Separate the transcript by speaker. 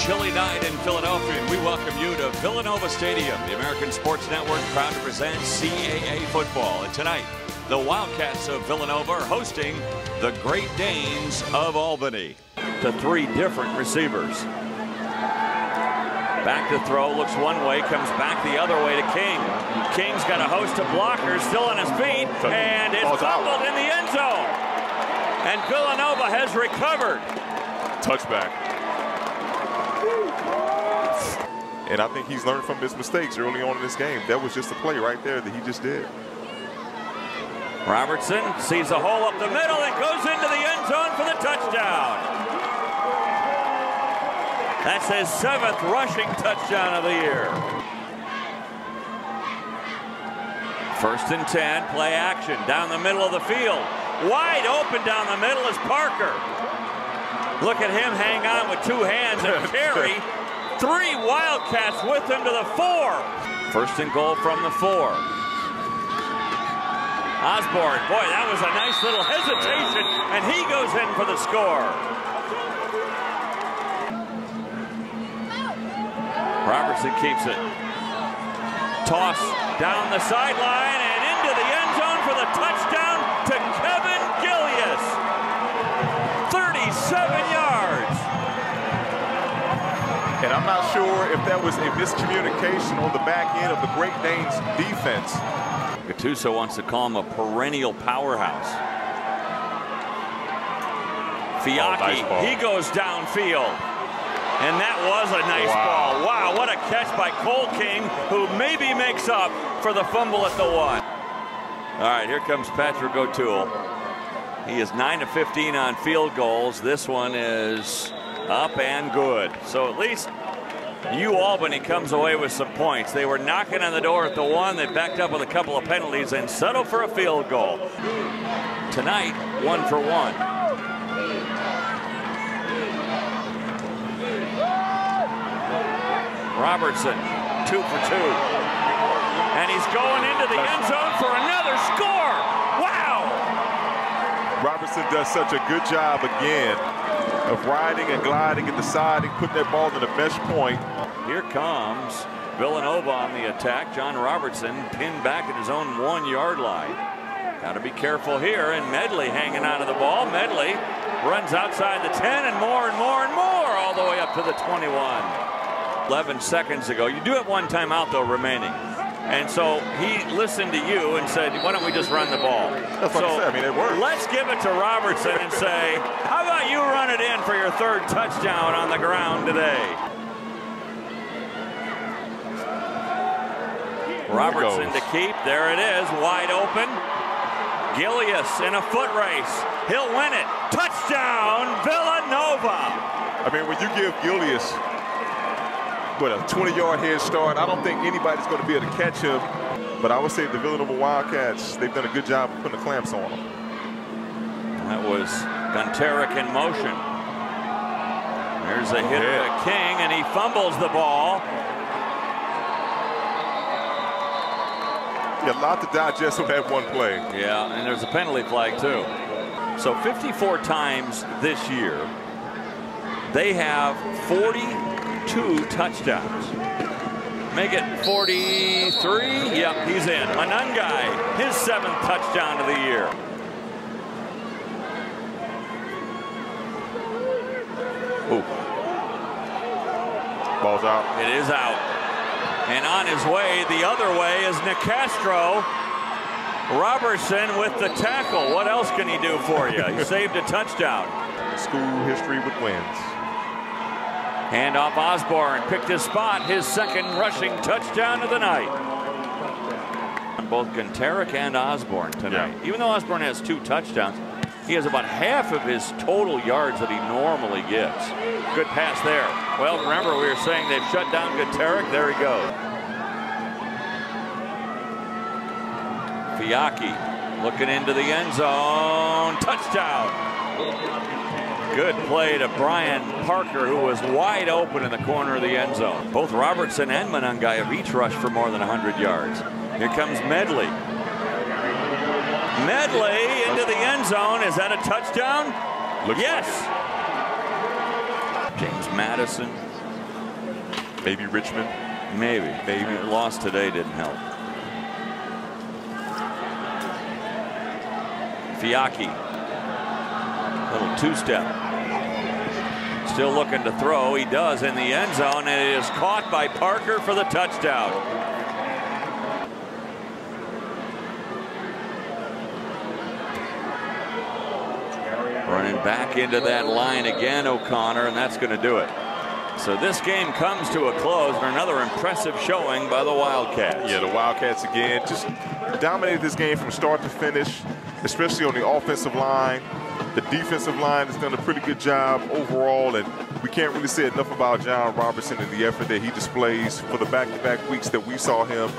Speaker 1: chilly night in Philadelphia, and we welcome you to Villanova Stadium. The American Sports Network proud to present CAA football. And tonight, the Wildcats of Villanova are hosting the Great Danes of Albany. To three different receivers. Back to throw, looks one way, comes back the other way to King. King's got a host of blockers still on his feet, and it's fumbled in the end zone. And Villanova has recovered.
Speaker 2: Touchback. And I think he's learned from his mistakes early on in this game. That was just a play right there that he just did.
Speaker 1: Robertson sees a hole up the middle and goes into the end zone for the touchdown. That's his 7th rushing touchdown of the year. 1st and 10, play action down the middle of the field. Wide open down the middle is Parker. Look at him hang on with 2 hands and carry 3 Wildcats with him to the 4. 1st and goal from the 4. Osborne, boy, that was a nice little hesitation, and he goes in for the score. Robertson keeps it. Toss down the sideline and into the end zone for the touchdown to Kevin Gillius. 37 yards.
Speaker 2: And I'm not sure if that was a miscommunication on the back end of the Great Danes defense.
Speaker 1: Gattuso wants to call him a perennial powerhouse. Fiacchi,
Speaker 2: nice
Speaker 1: he goes downfield. And that was a nice ball. Wow, what a catch by Cole King, who maybe makes up for the fumble at the 1. All right, here comes Patrick O'Toole. He is 9 of 15 on field goals. This one is up and good. So at least UAlbany comes away with some points. They were knocking on the door at the 1. They backed up with a couple of penalties and settled for a field goal. Tonight, 1 for 1. Robertson, 2 for 2. And he's going into the end zone for another score. Wow!
Speaker 2: Robertson does such a good job again of riding and gliding and deciding, putting that ball in the mesh point.
Speaker 1: Here comes Villanova on the attack. John Robertson pinned back at his own 1-yard line. Got to be careful here, and Medley hanging on to the ball. Medley runs outside the 10 and more and more and more, all the way up to the 21. 11 seconds ago. You do have 1 timeout, though, remaining. And so he listened to you and said, why don't we just run the ball?
Speaker 2: That's what I said. I mean, it works.
Speaker 1: Let's give it to Robertson and say, how about you run it in for your 3rd touchdown on the ground today? Robertson to keep. There it is, wide open. Gillius in a foot race. He'll win it. Touchdown, Villanova.
Speaker 2: I mean, when you give Gillius a 20-yard head start, I don't think anybody's going to be able to catch him. But I would say the Villanova Wildcats, they've done a good job of putting the clamps on him.
Speaker 1: That was Gunteric in motion. There's a hit to King, and he fumbles the ball.
Speaker 2: Yeah, a lot to digest on that 1 play.
Speaker 1: Yeah, and there's a penalty flag, too. So 54 times this year, they have 42 touchdowns. Make it 43. Yep, he's in. Manungai, his 7th touchdown of the year. Ooh.
Speaker 2: Ball's out.
Speaker 1: It is out. And on his way, the other way, is Nicastro. Robertson with the tackle. What else can he do for you? He saved a touchdown.
Speaker 2: School history with wins.
Speaker 1: Hand off Osborne, picked his spot, his 2nd rushing touchdown of the night. Both Gunteric and Osborne tonight. Yeah. Even though Osborne has 2 touchdowns, he has about half of his total yards that he normally gets. Good pass there. Well, remember we were saying they've shut down Gunteric. There he goes. Fiacchi looking into the end zone. Touchdown. Good play to Brian Parker, who was wide open in the corner of the end zone. Both Robertson and Manungai have each rushed for more than 100 yards. Here comes Medley. Medley into the end zone. Is that a touchdown? Yes. James Madison
Speaker 2: Maybe Richmond.
Speaker 1: Maybe. Lost today didn't help. Fiacchi. Little two-step. Still looking to throw. He does in the end zone, and it is caught by Parker for the touchdown. Running back into that line again, O'Connor, and that's going to do it. So this game comes to a close, and another impressive showing by the Wildcats.
Speaker 2: Yeah, the Wildcats again just dominated this game from start to finish, especially on the offensive line. The defensive line has done a pretty good job overall, and we can't really say enough about John Robertson and the effort that he displays for the back-to-back weeks that we saw him.